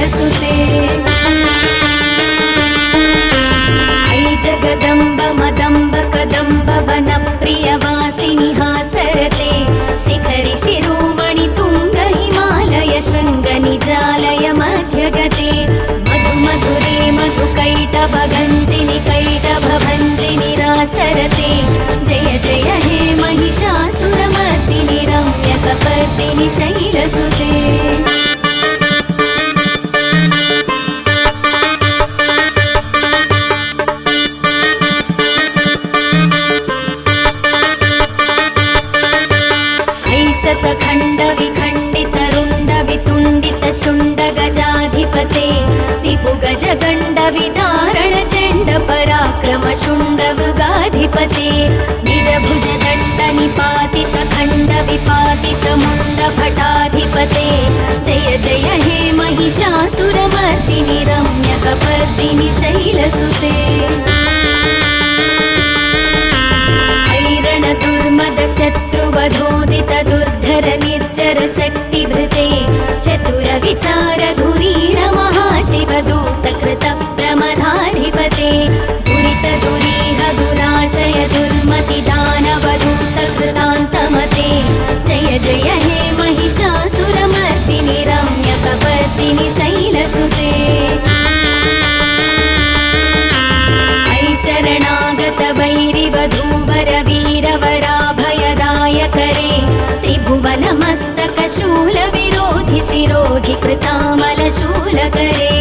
शैलसुते ऐ जगदम्ब मदम्ब कदम्ब वनप्रियवासिनि हासरते शिखरि शिरोमणि तुङ्ग हिमालय शृङ्ग निजालय मध्यगते मधु मधुरे मधुकैटभगञ्जिनि कैटभभञ्जिनि रासरते जय जय हे महिषासुरमर्दिनि रम्यकपर्दिनि शैलसुते शतखण्ड विखण्डित रुण्ड वितुण्डित शुण्ड गजाधिपते रिपुगज गण्ड विदारण चण्ड पराक्रम शुण्ड मृगाधिपते निज भुज दण्ड निपातित खण्ड विपातित मुण्ड भटाधिपते जय जय हे महिषासुरमर्दिनि रम्यकपर्दिनि शैलसुते दुर्मद शत्रुवधोदित दुर्धर निर्जर शक्तिभृते चतुर विचार धुरीण महाशिवदूत कृत प्रमदाधिपते दुरित दुरीह दुराशय दुर्मति दानवदूत कृतान्तमते जय जय हे महिषासुरमर्दिनि रम्यकपर्दिनि शैलसुते शरणागत वैरिवधूवर वीरवराभयदायकरे त्रिभुवनमस्तक शूल विरोधि शिरोधि कृतामल शूलकरे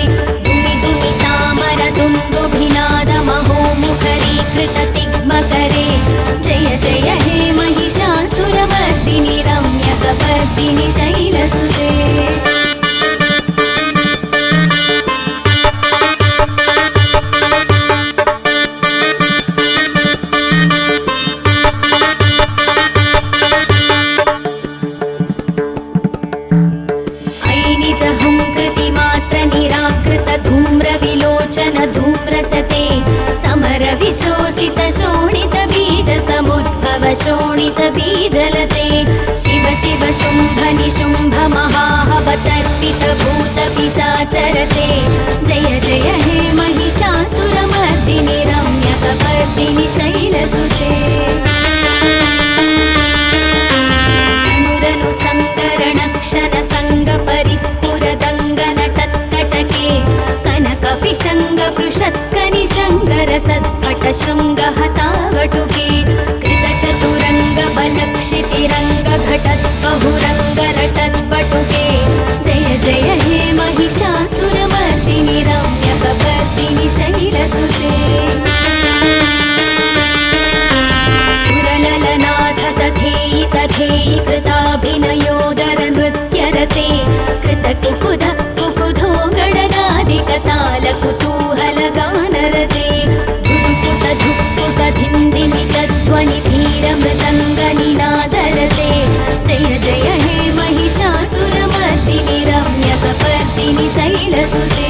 दुमि दुमितामर दुन्दुभिनाद महोमुखरी कृत तिग्मकरे जय जय हे महिषासुरमर्दिनि रम्यकपर्दिनि शैलसुते धूम्र विलोचन धूम्रसते समर विशोषित शोणित बीज समुद्भव शोणित बीजलते शिव शिव शुम्भ निशुम्भ महाहवतर्पित भूत पिशाचरते जय जय हे महिषासुरमर्दिनि रम्यकपर्दिनि शैलसुते अनुरनु संकरण क्षण संग परिस्फुर दङ्गन कनकपिशङ्ग पृषत्कनिशङ्गर सत्पट शृङ्ग हतावटुके कृतचतुरङ्ग बलक्षितिरङ्ग घटत् बहुरङ्ग रटत् पटुके जय जय हे महिषासुरमर्दिनि रम्यकपर्दिनि शैलसुते सुरललनाथ तथेयि तथेयि कृताभिनयोदर नृत्यरते कृतकुकुध कुकुधो गडगादिकताल कुतूहल गानरते धुक्पुट धुक्पुट धिन्धिमित ध्वनि धीर मृदङ्ग निनादरते जय जय हे महिषासुरमर्दिनि रम्यकपर्दिनि शैलसुते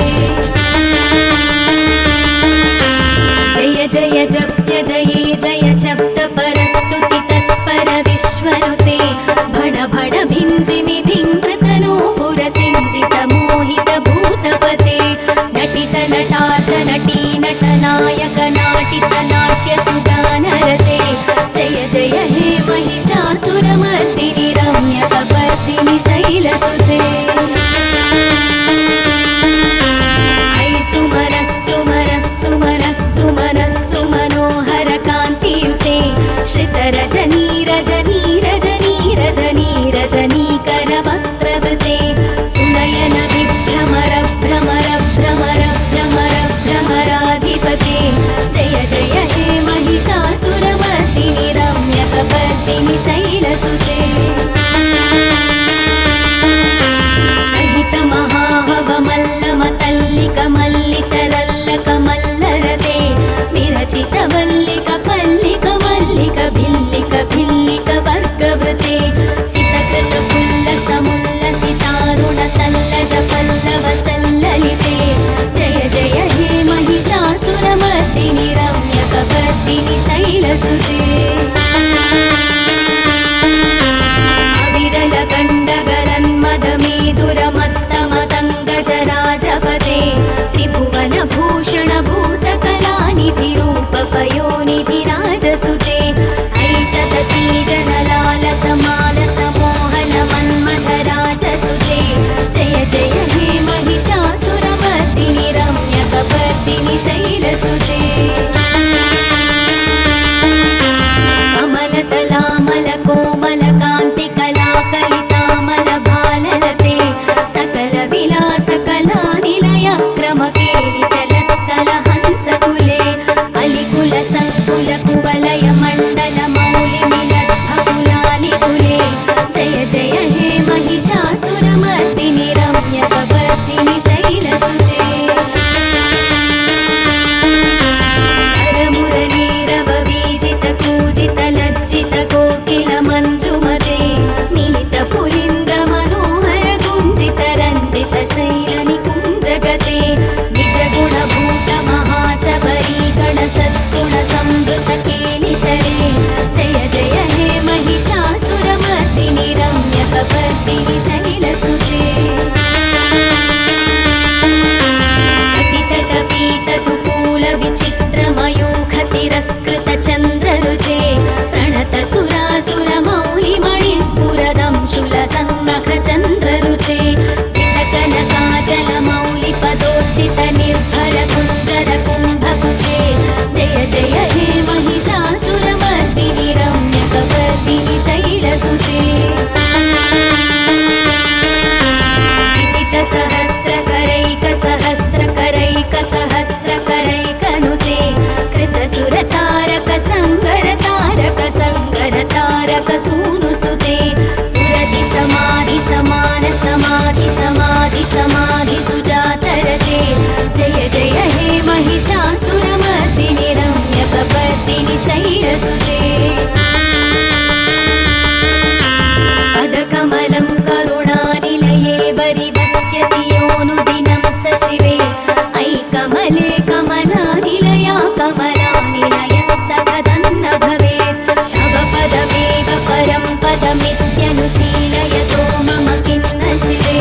जय जय जप्य जये जय शब्द परस्तुति तत्पर विश्वनुते भण भण भिञ्जिमि भिङ्कृतनूपुर सिञ्जित मोहित भूतपते नटित नटार्थ नटी नटनायक नाटित नाट्य सुगानरते जय जय हे महिषासुरमर्दिनि रम्यकपर्दिनि शैलसुते ऐ सुमरः सुमरः सुमरः सुमनः सुमनोहर कान्तियुते श्रितरजनी रजनी रजनी रजनी रजनीकर वक्त्रवृते सुनयन विभ्रमर भ्रमर भ्रमर भ्रमर भ्रमराधिपते जय जय हे महिषासुरमर्दिनि रम्यकपर्दिनि शैलसुते सहित महाहवमल्लमतल्लिक मल्लितरल्लक मल्लरते विरचित वल्लिक पल्लिक मल्लिक भिल्लिक भिल्लिक वर्गवृते सितकृत पुल्लसमुल्लसितारुण तल्लज पल्लव सल्ललिते जय जय हे महिषासुरमर्दिनि रम्यकपर्दिनि शैलसुते अविरल गण्डगलन्मदमेधुरमत्तमदङ्गजराज तिरस्कृतचन्द्ररुचे प्रणतसुरासुरमौलिमणिस्फुरदं शूलसन्नखचन्द्ररुचे चितकनकाचलमौलिपदोर्चितनिर्भरकुञ्जरकुम्भकुचे जय जय हे महिषासुरमर्दिनि रम्यकपर्दिनि शैलसुते विजितसहस्रकरैकसहस्रकरैकसहस्रकरैकनुते कृतसुरतारकसङ्गरतारकसङ्गरतारकसूनुसुते सुरधिसमाधिसमानसमाधिसमाधिसुजातरते जय जय हे महिषासुरमर्दिनि रम्यकपर्दिनि शैलसुते पदकमलं करुणानिलये वरिवस्यति योऽनुदिनं स शिवे अयि कमले कमलानिलया कमलानिलयः सकदन्न भवेत् तव पदमेव परं पदमित्यनुशीलयतो मम किन्न शिवे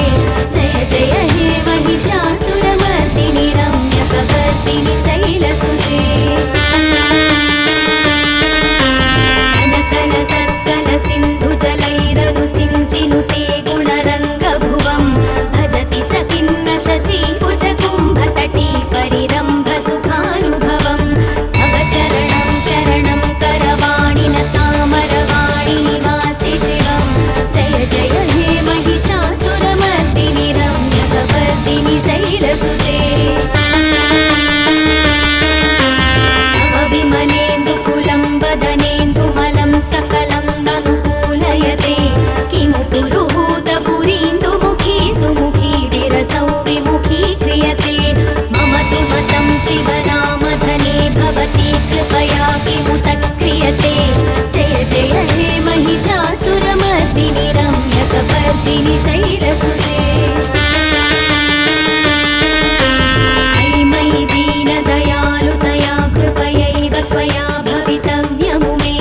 जय जय हे महिषासुरमर्दिनि रम्यकपर्दिनि शैलसुते सिञ्चिनुते गुणरङ्गभुवं भजति सतिन्न शचीकुचकुम्भतटी परिरम्भसुखानुभवं तव चरणं शरणं करवाणि तामरवाणि निवासि शिवं जय जय हे महिषासुरमर्दिनि रम्यकपर्दिनि शैलसुते तव विमलेन्दुकुलं वदनेन्दुमलं सकलं ननुकूलयते किमु पुरुहूतपुरीन्दुमुखी सुमुखी विरसौ विमुखी क्रियते मम तु मतं शिवनामधने भवती कृपया किमुत क्रियते जय जय हे महिषासुरमर्दिनि रम्यकपर्दिनि शैलसुते अयि मयि दीनदयालुतया कृपयैव त्वया भवितव्यमु मे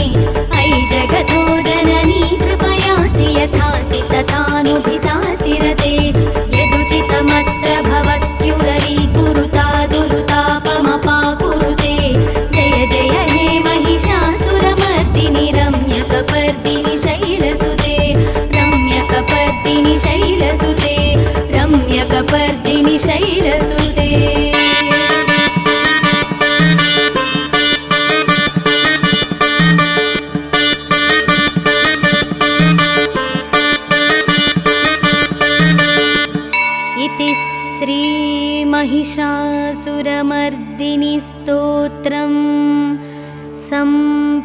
अयि जगतो जननी कृपयासि यथासि तथानुभितासि रते यदुचितमत्र भवत्युररीकुरुता दुरुतापमपाकुरुते जय जय हे महिषासुरमर्दिनि रम्यकपर्दिनि शैलसुते रम्यकपर्दिनि शैलसुते रम्यकपर्दिनि शैलसुते इति श्री महिषासुरमर्दिनि स्तोत्रं सम्पूर्णम्।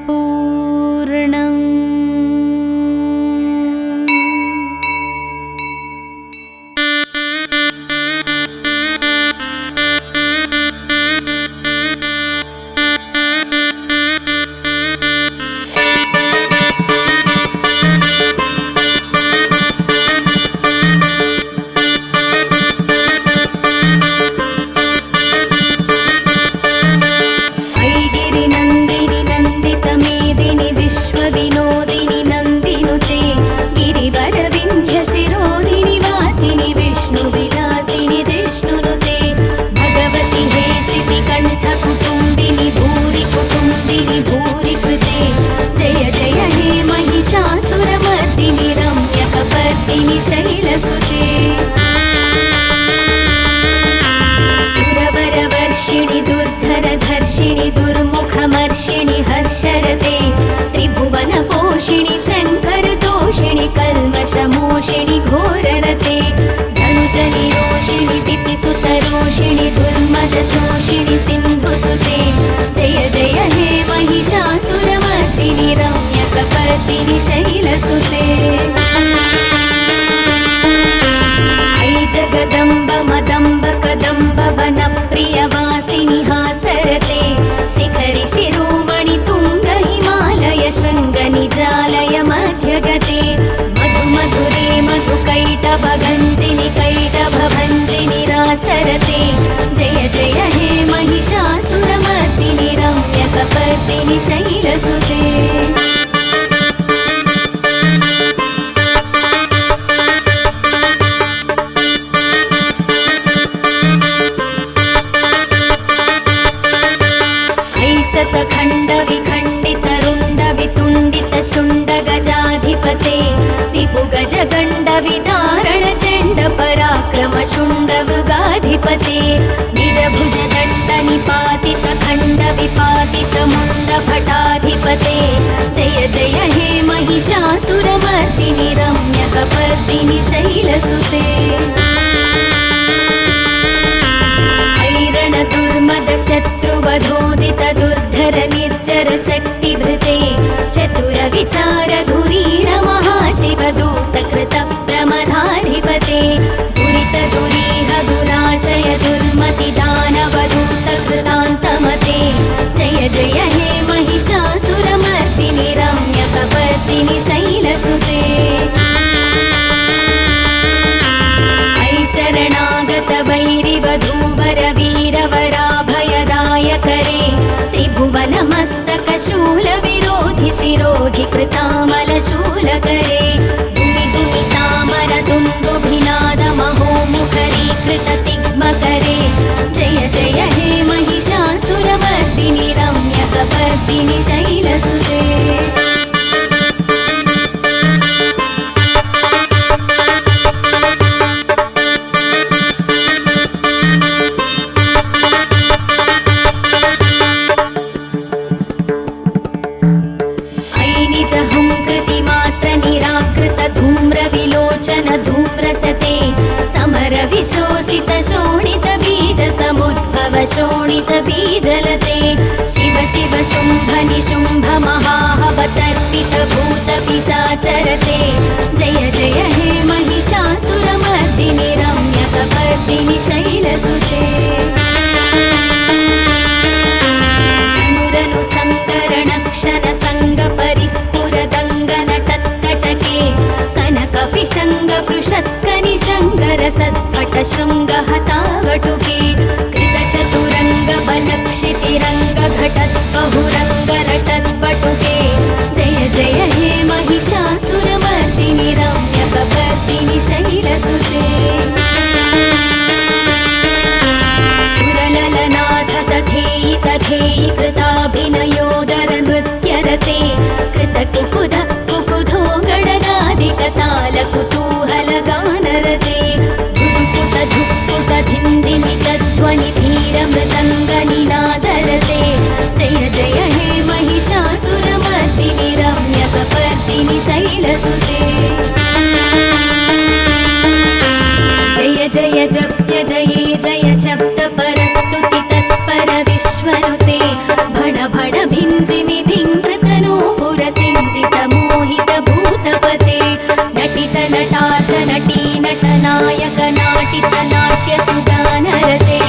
विनोदिनि नन्दिनुते गिरिवरविन्ध्यशिरोधिनि वासिनि विष्णुविलासिनि जिष्णुनुते भगवति हेशितिकण्ठकुटुम्बिनि भूरि कुटुम्बिनि भूरि कृते जय जय हे महिषासुरमर्दिनि रम्यकपर्दिनि शैलसुते सुरवरवर्षिणि दुर्धरधर्षिणि दुर्मुखमर्षिणि हर्षरते त्रिभुवनपोषिणि शङ्करतोषिणि कल्मषमोषिणि घोररते धनुजनिरोषिणि दितिसुतरोषिणि दुर्मदशोषिणि सिन्धुसुते जय जय हे महिषासुरमर्दिनि रम्यकपर्दिनि शैलसुते अयि जगदम्ब मदम्ब कदम्ब वनप्रियवासिनि हासरते शिखरि शिरोमणि तुङ्ग हिमालय शृङ्गनिजालय मध्यगते मधु मधुरे मधुकैटभगञ्जिनि कैटभभञ्जिनि रासरते जय जय हे महिषासुरमर्दिनि रम्यकपर्दिनि शैलसुते ऐशतखण्डविखण्डितरुण्डवितुण्डितशुण्डगजाधिपते रिपुगजगण्डविदारणचण्डपराक्रमशुण्डमृगाधिपते निजभुजदण्डनिपातितखण्डविपातितमुण्डभटाधिपते जय जय हे महिषासुरमर्दिनि रम्यकपर्दिनि शैलसुते दुर्मदशत्रुवधोदित दुर्धर निर्जर शक्तिभृते चतुरविचारधुरीण महाशिवदूत कृत प्रमदाधिपते दुरित दुरीह दुराशय दुर्मति दानवदूत कृतान्तमते जय जय हे महिषासुरमर्दिनि रम्यकपर्दिनि शैलसुते शरणागत वैरिवधूवर वीरवराभयदायकरे त्रिभुवनमस्तक शूलविरोधि शिरोधि कृतामलशूलकरे दुमिदुमितामर दुन्दुभिनाद महोमुखरीकृत तिग्मकरे जय जय हे महिषासुरमर्दिनि रम्यकपर्दिनि शैलसुते धूम्रविलोचन धूम्रसते समर विशोषित शोणित बीज समुद्भव शोणित बीजलते शिव शिव शुम्भ निशुम्भ महाहवतर्पित भूत पिशाचरते जय जय हे महिषासुरमर्दिनि रम्यकपर्दिनि शैलसुते अनुरनु सङ्करणक्षण सङ्गपरिस्फुरदङ्गनटत्कटके कनकपिशङ्गपृषत्कनिशङ्गरसत्पट शृङ्गहतावटुके कृतचतुरङ्गबलक्षितिरङ्गघटद्बहुरङ्गरटद्बटुके जय जय हे महिषासुरमर्दिनि रम्यकपर्दिनि शैलसुते सुरललनाथ तथेयि तथेयि कृताभिनयोदर नृत्यरते कृतकुकुध कुकुधो गणनादिकताल कुतूहलगानरते धुक्पुट धुक्पुट धिन्धिमितध्वनि धीरमृदङ्गनिनादरते जय जय हे महिषासुरमर्दिनि रम्यकपर्दिनि शैलसुते जय जय जप्य जये जय शब्द परस्तुति तत्पर विश्वनुते भण भण भिञ्जिमि भिङ्कृतनूपुर सिञ्जित मोहित भूतपते नटित नटार्थ नटी नटनायक नाटित नाट्य सुगानरते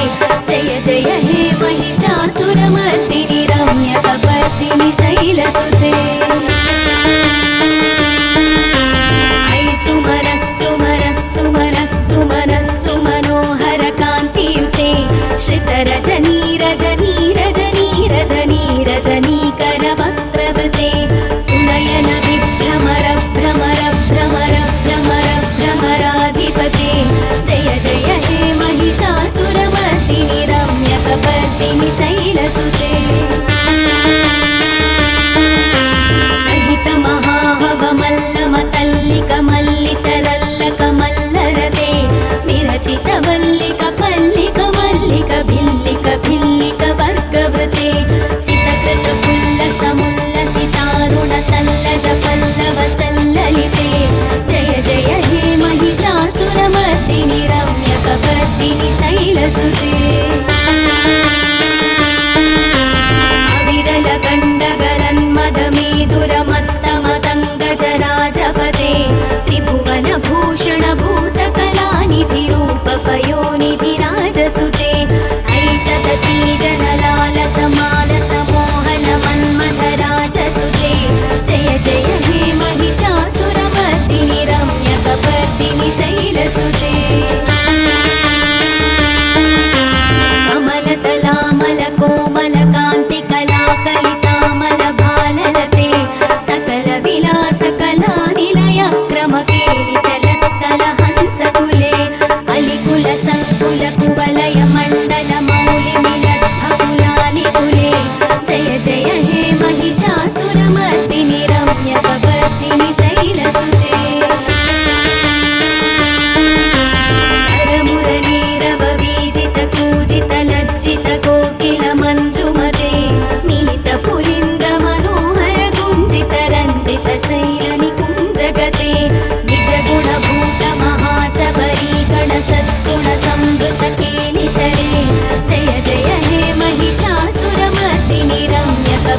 जय जय हे महिषासुरमर्दिनि रम्यकपर्दिनि शैलसुते सुमनोहर कान्तियुते श्रितरजनी रजनी रजनी रजनी रजनीकर वक्त्रवृते सुनयन विभ्रमर भ्रमर भ्रमर भ्रमर भ्रमराधिपते जय जय हे महिषासुरमर्दिनि रम्यकपर्दिनि शैलसुते सहित महाहवमल्लमतल्लिकमल्लितरल्लकमल्लरते विरचित वल्लिक पल्लिक मल्लिक भिल्लिक भिल्लिक वर्गवृते सितकृत पुल्लसमुल्लसितारुण तल्लज पल्लव सल्ललिते जय जय हे महिषासुरमर्दिनि रम्यकपर्दिनि शैलसुते अविरल गण्डगलन्मदमेधुरमत्तमदङ्गजराजपते त्रिभुवनभूषण भूतकलानिधिरूपपयोनिधिराजसुते ऐसतती जनलालसमालसमोहन मन्मथराजसुते जय जय हे महिषासुरमर्दिनि रम्यकपर्दिनि शैलसुते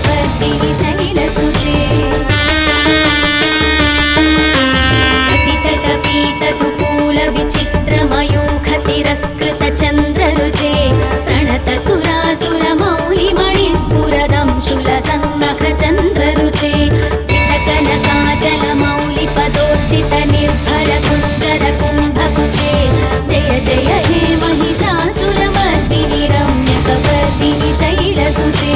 रम्यकपर्दिनि शैलसुते कटितटपीतकुकूलविचित्रमयूखतिरस्कृतचन्द्ररुचे प्रणतसुरासुरमौलिमणिस्फुरदंशुलसन्नखचन्द्ररुचे चितकनकाचलमौलिपदोर्जितनिर्भरकुञ्जरकुम्भकुचे जय जय हे महिषासुरमर्दिनि रम्यकपर्दिनि शैलसुते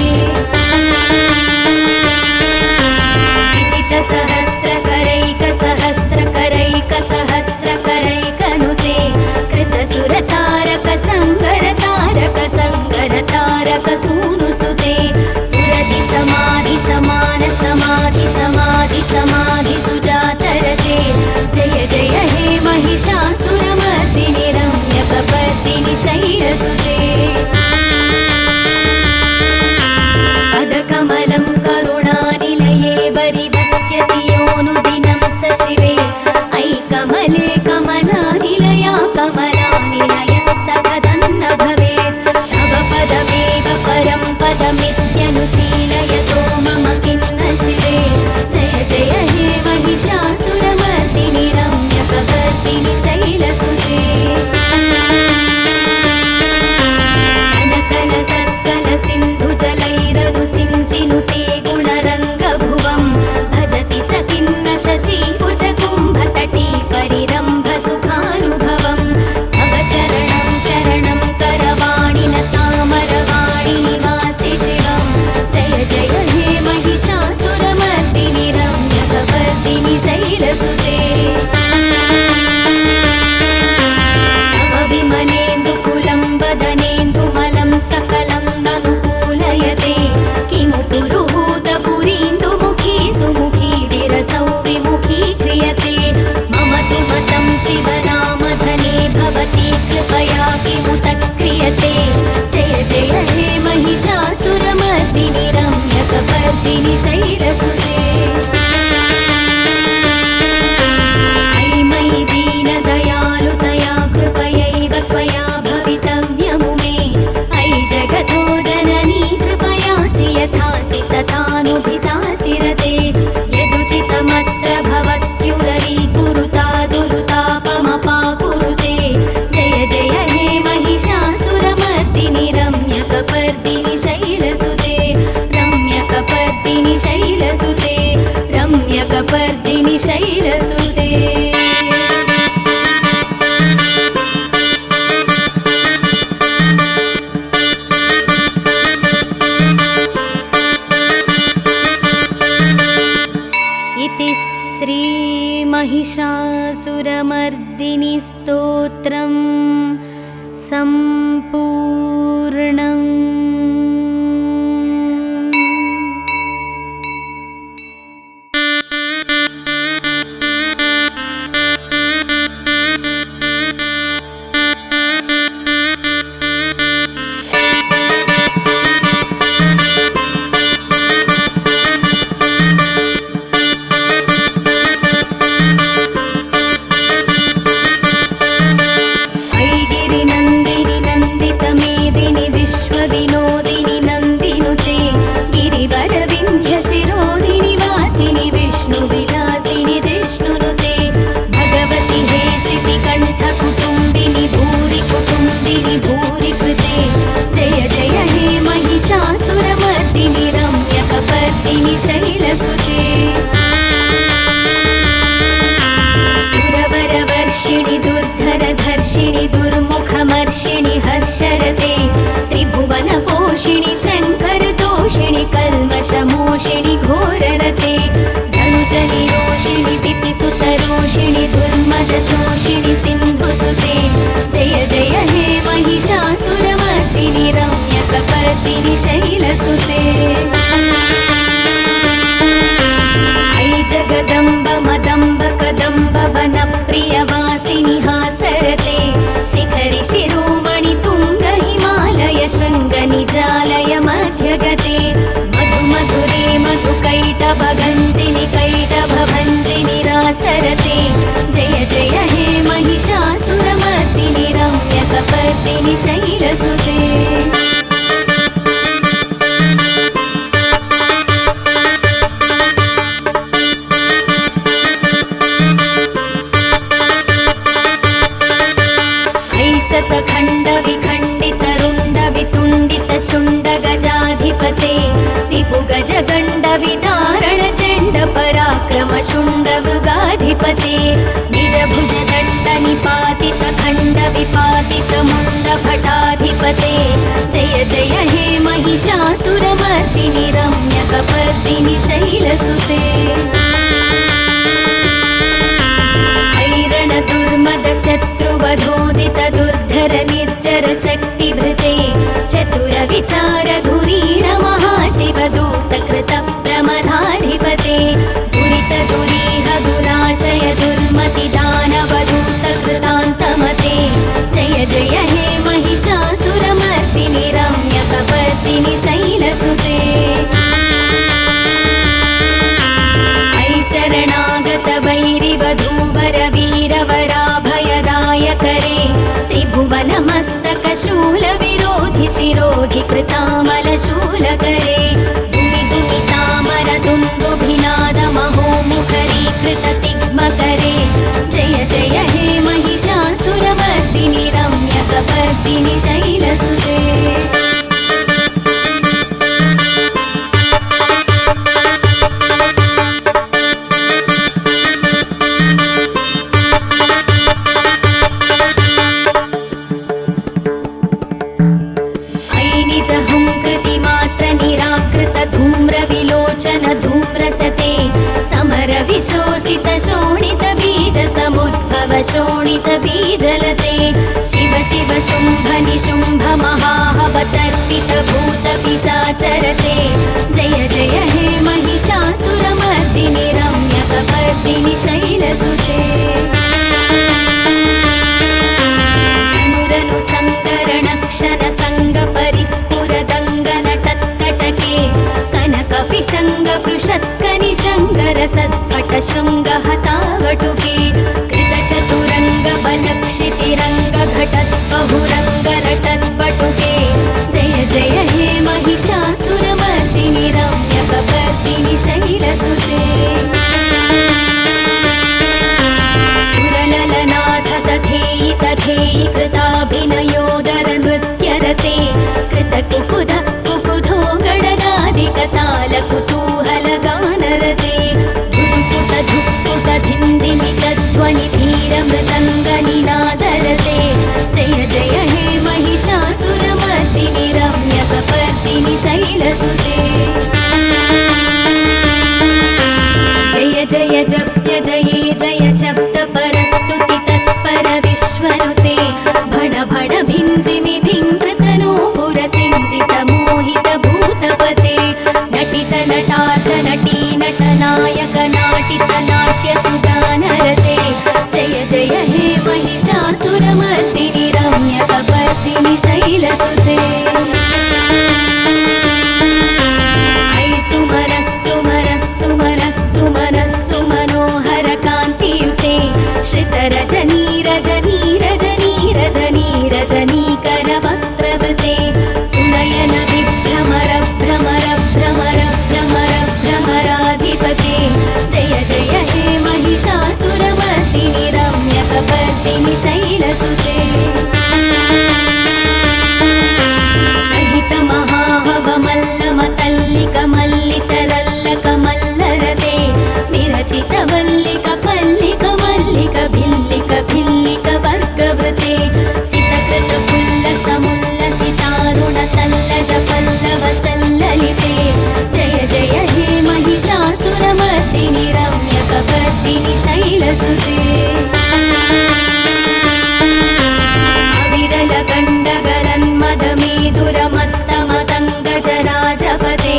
विचितसहस्रकरैकसहस्रकरैकसहस्रकरैकनुते कृतसुरतारकसङ्गरतारकसङ्गरतारकसूनुसुते सुरधिसमाधिसमानसमाधिसमाधिसमाधिसुजातरते जय जय हे महिषासुरमर्दिनि रम्यकपर्दिनि शैलसुते पदकमलं करुणानिलये वरिवस्यति योऽनुदिनं स शिवे ऐकमले कमलानिलया कमलानिलयः सकदन्न भवेत् तव पदमेव परं पदमित्यनुशीलयतो मम किन्न शिवे जय जय हे महिषासुरमर्दिनि रम्यकपर्दिनि शैलसुते कनकलसत्कलसिन्धुजलैरनुसिञ्चिनुते गुणरङ्गभुवं भजति सतिन्न शचीकुचकुम्भतटी परिरम्भसुखानुभवं तव चरणं शरणं करवाणिलतामरवाणिनिवासे शिवं जय जय हे महिषासुरमर्दिनि रम्यकपर्दिनि शैलसुते तव विमलेन्दुकुलं वदनेन्दुमलं सकलं ननुकूलयते किमु पुरुहूतपुरीन्दुमुखी सुमुखी विरसौ विमुखी क्रियते मम तु मतं शिवनामधने भवती कृपया किमुत क्रियते जय जय हे महिषासुरमर्दिनि रम्यकपर्दिनि शैलसुते अयि मयि दीनदयालुतया कृपयैव त्वया भवितव्यमु मे अयि जगतो जननी कृपयासि यथासि तथानुभितासि रते यदुचितमत्र भवत्युररीकुरुता दुरुतापमपाकुरुते जय जय हे महिषासुरमर्दिनि रम्यकपर्दिनि शैलसुते रम्यकपर्दिनि शैलसुते रम्यकपर्दिनि शैलसुते इति श्रीमहिषासुरमर्दिनि स्तोत्रं सम्पूर्णम्। ऐगिरिनन्दिनि नन्दितमेदिनि विश्वविनोदिनि नन्दिनुते गिरिवरविन्ध्यशिरोदिनि वासिनि विष्णुविलासिनि जिष्णुनुते भगवति हेशितिकण्ठकुटुम्बिनि भूरि कुटुम्बिनि भूरि कृते जय जय हे महिषासुरमर्दिनि रम्यकपर्दिनि शैलसुते सुरवरवर्षिणि दुर्धरधर्षिणि दुर्मुखमर्षिणि हर्षरते त्रिभुवनपोषिणि शङ्करतोषिणि कल्मषमोषिणि घोररते धनुजनिरोषिणि दितिसुतरोषिणि दुर्मदशोषिणि सिन्धुसुते जय जय हे महिषासुरमर्दिनि रम्यकपर्दिनि शैलसुते अयि जगदम्ब मदम्ब कदम्ब वनप्रियवासिनि हासरते शिखरि शिरोमणि तुङ्ग हिमालय शृङ्गनिजालय मध्यगते मधु मधुरे मधुकैटभगञ्जिनि कैटभभञ्जिनि रासरते जय जय हे महिषासुरमर्दिनि रम्यकपर्दिनि शैलसुते रिपुगजगण्ड विदारण चण्ड पराक्रम शुण्ड मृगाधिपते निजभुज दण्ड निपातित खण्ड विपातित मुण्ड भटाधिपते जय जय हे महिषासुरमर्दिनि रम्यकपर्दिनि शैलसुते दुर्मद शत्रुवधोदित दुर्धर निर्जर शक्तिभृते चतुर विचार धुरीण महाशिवदूत कृत प्रमदाधिपते दुरित दुरीह दुराशय दुर्मति दानवदूत कृतान्तमते जय जय हे महिषासुरमर्दिनि रम्यकपर्दिनि शैलसुते शरणागत वैरिवधूवर वीरवराभयदायकरे त्रिभुवन मस्तक शूल विरोधि शिरोधि कृतामल शूलकरे दुमि दुमि तामर दुन्दुभिनाद महोमुखरी कृत तिग्मकरे जय जय हे महिषासुरमर्दिनि रम्यकपर्दिनि शैलसुते धूम्र विलोचन धूम्रसते समर विशोषित शोणित बीज समुद्भव शोणित बीजलते शिव शिव शुम्भ निशुम्भ महाहवतर्पित भूत पिशाचरते जय जय हे महिषासुरमर्दिनि रम्यकपर्दिनि शैलसुते अनुरनु संकरण क्षण संग परिस्फुर दङ्गन टत्कटके कनकपिशङ्ग पृषत्कनिशङ्गर सत्पट शृङ्ग हतावटुके कृतचतुरङ्ग बलक्षितिरङ्ग घटत् बहुरङ्ग रटत्पटुके जय जय हे महिषासुरमर्दिनि रम्यकपर्दिनि शैलसुते सुरललनाथ तथेयि तथेयि कृताभिनयोदर नृत्यरते कृतकुकुध कुकुधो गणनादिकताल कुतूहल गानरते धुक्पुट धुक्पुट धिन्धिमित ध्वनि धीर मृदङ्ग निनादरते जय जय हे महिषासुरमर्दिनि रम्यकपर्दिनि शैलसुते जय जय जप्य जये जय शब्द परस्तुति तत्पर विश्वनुते भण भण भिञ्जिमि भिङ्कृतनूपुर सिञ्जित मोहित भूतपते नटित नटार्थ नटी नटनायक नाटित नाट्य सुगानरते जय जय हे महिषासुरमर्दिनि रम्यकपर्दिनि शैलसुते सुमनोहर कान्तियुते श्रित रजनी रजनी रजनी रजनी रजनीकर वक्त्रवृते सुनयन विभ्रमर भ्रमर भ्रमर भ्रमर भ्रमराधिपते जय जय हे महिषासुरमर्दिनि रम्यकपर्दिनि शैलसुते सहित महाहवमल्लमतल्लिक मल्लितरल्लक मल्लरते विरचित वल्लिक पल्लिक मल्लिक भिल्लिक भिल्लिक वर्गवृते सितकृत पुल्लस मुल्लसितारुण तल्लज पल्लव सल्ललिते जय जय हे महिषासुरमर्दिनि रम्यकपर्दिनि शैलसुते अविरल गण्डगलन्मदमेदुरमत्तमदङ्गजराजपते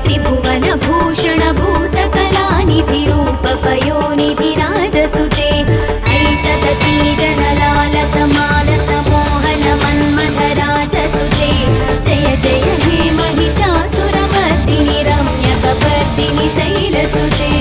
त्रिभुवन भूषण भूतकलानिधि रूपपयोनिधि राजसुते ऐसतती जनलाल समाल समोहन मन्मथराजसुते जय जय हे महिषासुरमर्दिनि रम्यकपर्दिनि शैलसुते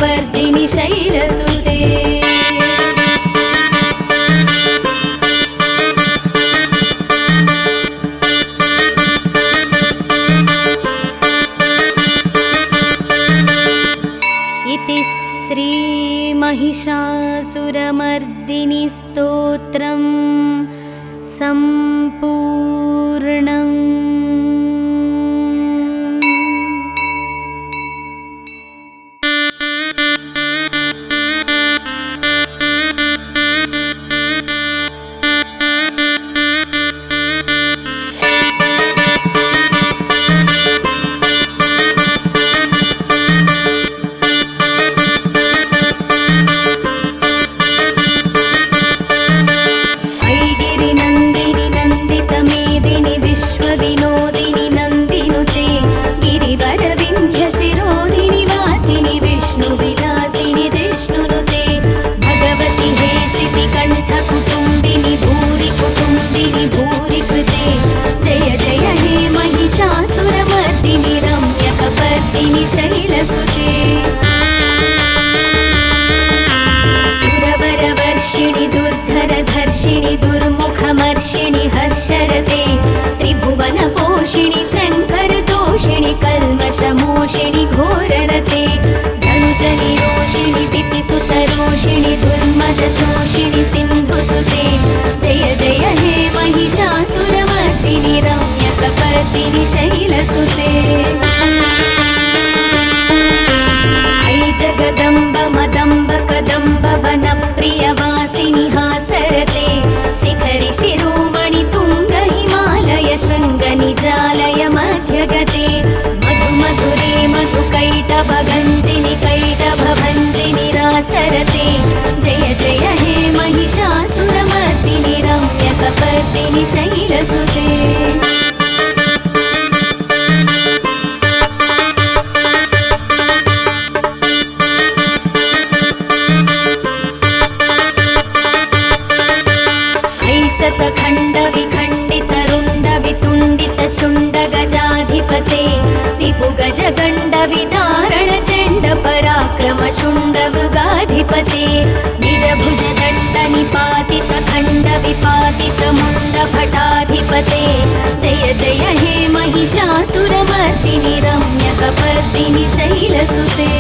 रम्यकपर्दिनि शैलसुते इति श्रीमहिषासुरमर्दिनि स्तोत्रम् सम्पूर्णम्। विश्वविनोदिनि नन्दिनुते गिरिवरविन्ध्यशिरोधिनि वासिनि विष्णुविलासिनि जिष्णुनुते भगवति हेशितिकण्ठकुटुम्बिनि भूरि कुटुम्बिनि भूरि कृते जय जय हे महिषासुरमर्दिनि रम्यकपर्दिनि शैलसुते सुरवरवर्षिणि दुर्धरधर्षिणि दुर्मुखमर्षिणि हर्षरते त्रिभुवनपोषिणि शङ्करतोषिणि कल्मषमोषिणि घोररते धनुजनिरोषिणि दितिसुतरोषिणि दुर्मदशोषिणि सिन्धुसुते जय जय हे महिषासुरमर्दिनि रम्यकपर्दिनि शैलसुते ऐ जगदम्ब मदम्ब कदम्ब वनप्रियवासिनि हासरते शिखरि शिरोमणि तुङ्ग हिमालय शृङ्गनिजालय मध्यगते मधुमधुरे मधुकैटभगञ्जिनि कैटभभञ्जिनि रासरते जय जय हे महिषासुरमर्दिनि रम्यकपर्दिनि शैलसुते शतखण्डविखण्डितरुण्डवितुण्डितशुण्डगजाधिपते रिपुगजगण्डविदारणचण्डपराक्रमशुण्डमृगाधिपते निजभुजदण्डनिपातितखण्डविपातितमुण्डभटाधिपते जय जय हे महिषासुरमर्दिनि रम्यकपर्दिनि शैलसुते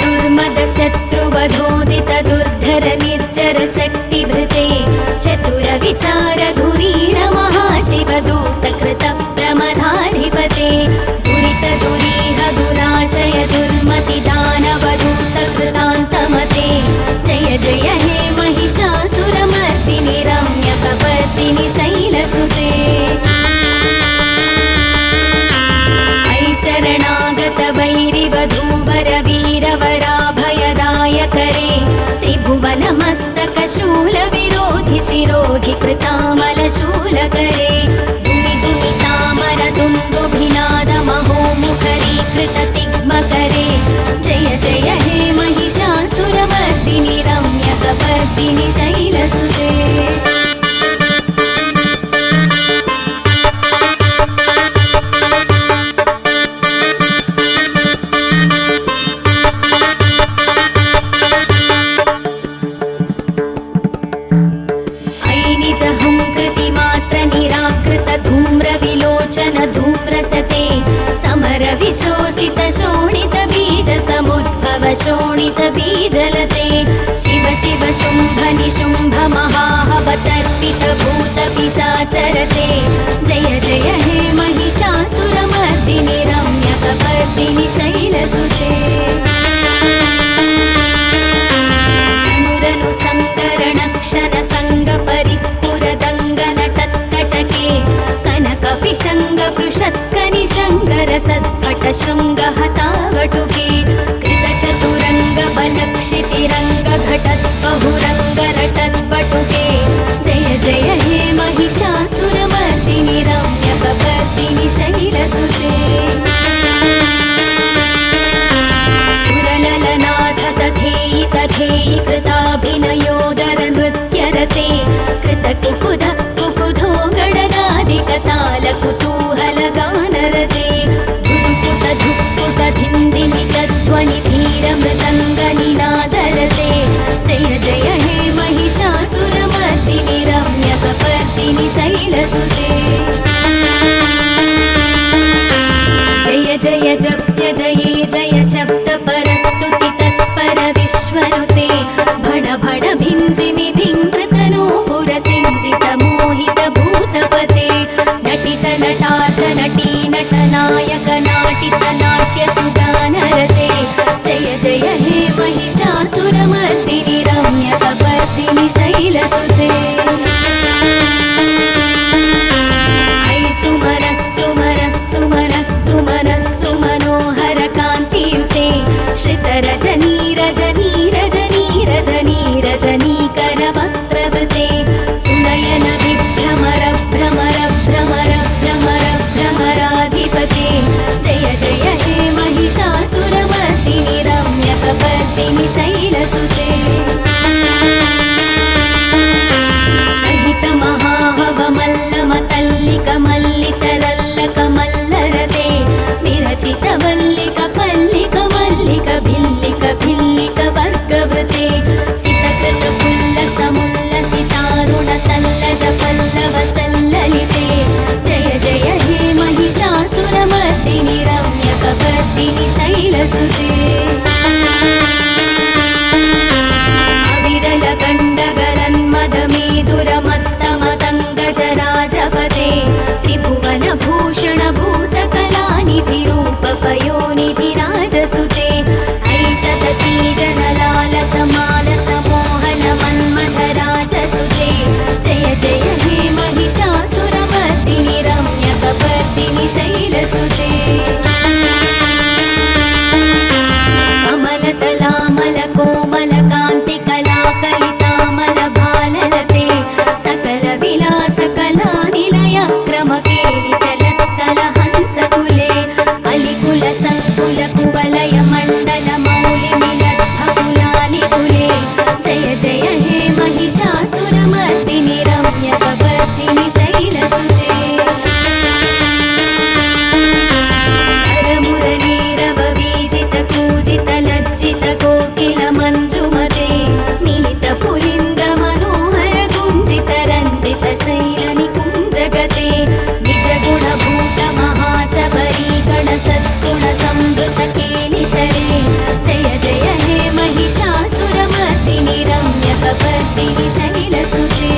दुर्मदशत्रुवधोदित दुर्धर निर्जर शक्तिभृते चतुरविचारधुरीण महाशिवदूतकृत प्रमदाधिपते दुरित दुरीह दुराशय दुर्मति दानवदूतकृतान्तमते जय जय हे महिषासुरमर्दिनि रम्यकपर्दिनि शैलसुते शरणागत वैरिवधूवर वीरवराभयदायकरे त्रिभुवनमस्तक शूलविरोधि शिरोधि कृतामलशूलकरे दुमि दुमितामर दुन्दुभिनाद महोमुखरीकृत तिग्मकरे जय जय हे महिषासुरमर्दिनि रम्यकपर्दिनि शैलसुते धूम्रविलोचन धूम्रसते समरविशोषित शोणित बीज समुद्भव शोणित बीजलते शिव शिव शुम्भ निशुम्भ महाहवतर्पित भूत पिशाचरते जय जय हे महिषासुरमर्दिनि रम्यकपर्दिनि शैलसुते अनुरनु सङ्करणक्षण सङ्गपरिस्फुरदङ्गनटत्कटके कनकपिशङ्गपृषत्कनिशङ्गरसद्भटशृङ्गहतावटुके कृतचतुरङ्गबलक्षितिरङ्गघटत्बहुरङ्गरटत्पटुके जय जय हे महिषासुरमर्दिनि रम्यकपर्दिनि शैलसुते सुरललनाथ तथेयि तथेयि कृताभिनयोदर नृत्यरते कृतकुकुध कुकुधो गणनादिकताल कुतूहल गानरते धुनुकुट मृदङ्गनिनादरते जय जय हे महिषासुरमर्दिनि रम्यकपर्दिनि शैलसुते जय जय जप्य जये जय शब्दपरस्तुति तत्पर विश्वनुते भण भण भिञ्जिमि भिङ्कृतनूपुर सिञ्जित मोहित भूतपते नटित नटार्थ नटी नटनायक नाटित नाट्य सुगानरते जय जय हे महिषासुरमर्दिनि रम्यकपर्दिनि शैलसुते ऐ सुमनः सुमनः सुमनः सुमनः सुमनोहर कान्तियुते श्रितरजनी रजनी रजनी रजनी रजनीकरवक्त्रवते सुनयन विभ्रमर भ्रमर भ्रमर भ्रमर भ्रमराधिपते जय जय हे महिषासुरमर्दिनि रम्यकपर्दिनि शैलसुते सहित महाहवमल्लमतल्लिकमल्लितरल्लकमल्लरते विरचित वल्लिक पल्लिक मल्लिक भिल्लिक भिल्लिक वर्गवते सितकृत पुल्लसमुल्लसितारुण तल्लज पल्लव सल्ललिते जय जय हे महिषासुरमर्दिनि रम्यकपर्दिनि शैलसुते अविरल गण्डगलन्मदमेधुरमत्तमतङ्गजराजपते त्रिभुवनभूषण भूतकलानिधि रूपपयोनिधि राजसुते ऐ सतती जनलालसमालसमोहन मन्मथराजसुते जय जय हे महिषासुरमर्दिनि रम्यकपर्दिनि शैलसुते कमलतलामल कोमल कान्ति कलाकलितामल भाललते सकल विलास कलानिलय क्रमकेलि चलत्कल हंसकुले अलिकुल संकुल कुवलय मण्डल मौलि मिलद्भकुलालिकुले जय जय हे महिषासुरमर्दिनि रम्यकपर्दिनि शैलसुते करमुरलीरववीजित कूजित लज्जित कोकिल मञ्जुमते मिलित पुलिन्द मनोहर गुञ्जित रञ्जित शैलनिकुञ्जगते निज गुणभूत महाशबरी गण सद्गुण संवृत केलितरे जय जय हे महिषासुरमर्दिनि रम्यकपर्दिनि शैलसुते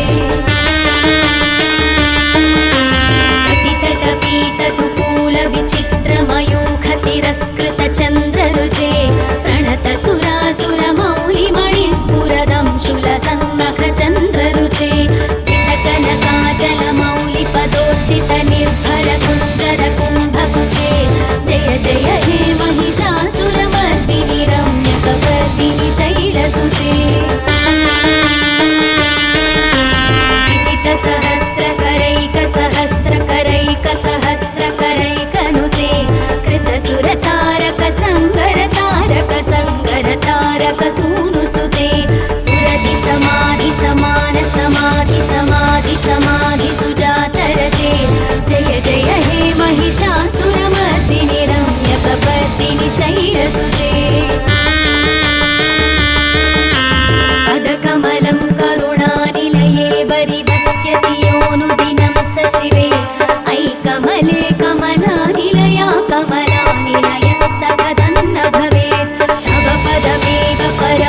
कटितटपीतकुकूल विचित्रमयूखतिरस्कृत चन्द्ररुचे प्रणत सुरासुरमौलिमणिस्फुरदंशुल सन्नख चन्द्ररुचे चितकनकाजलमौलि पदोर्जित निर्भर कुञ्जर कुम्भकुचे जय जय हे महिषासुरमर्दिनि रम्यकपर्दिनि शैलसुते विचित सहस्रकरैकसहस्रकरैकसहस्रकरैकनुते कृतसुरतारक संगरतारक संगरतारक सूनुसुते सुरधि समाधि समान समाधि समाधि समाधि सुजातरते जय जय हे महिषासुरमर्दिनि रम्यकपर्दिनि शैलसुते पदकमलं करुणानिलये वरिवस्यति योऽनुदिनं स शिवे ऐ कमले कमलानिलया कमलानिलयः स कदन्न भवेत् तव पदमेव पर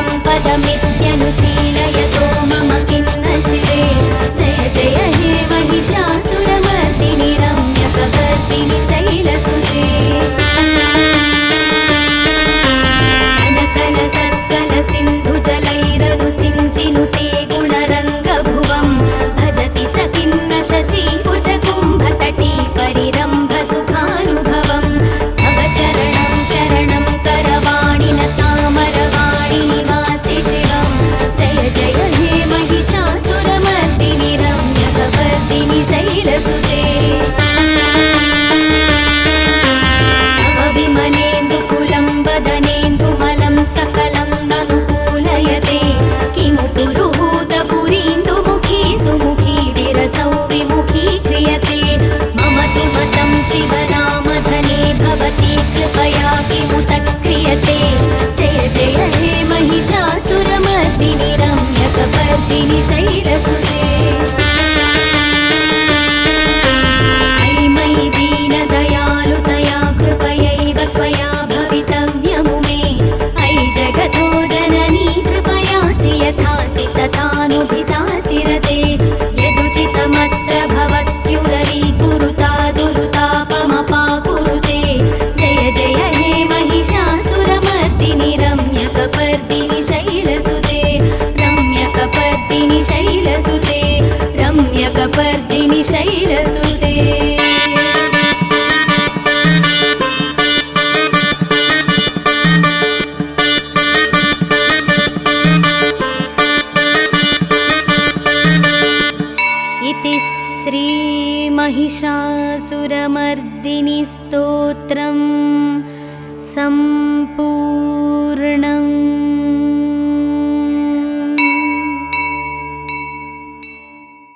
महिषासुरमर्दिनि स्तोत्रं सम्पूर्णम्।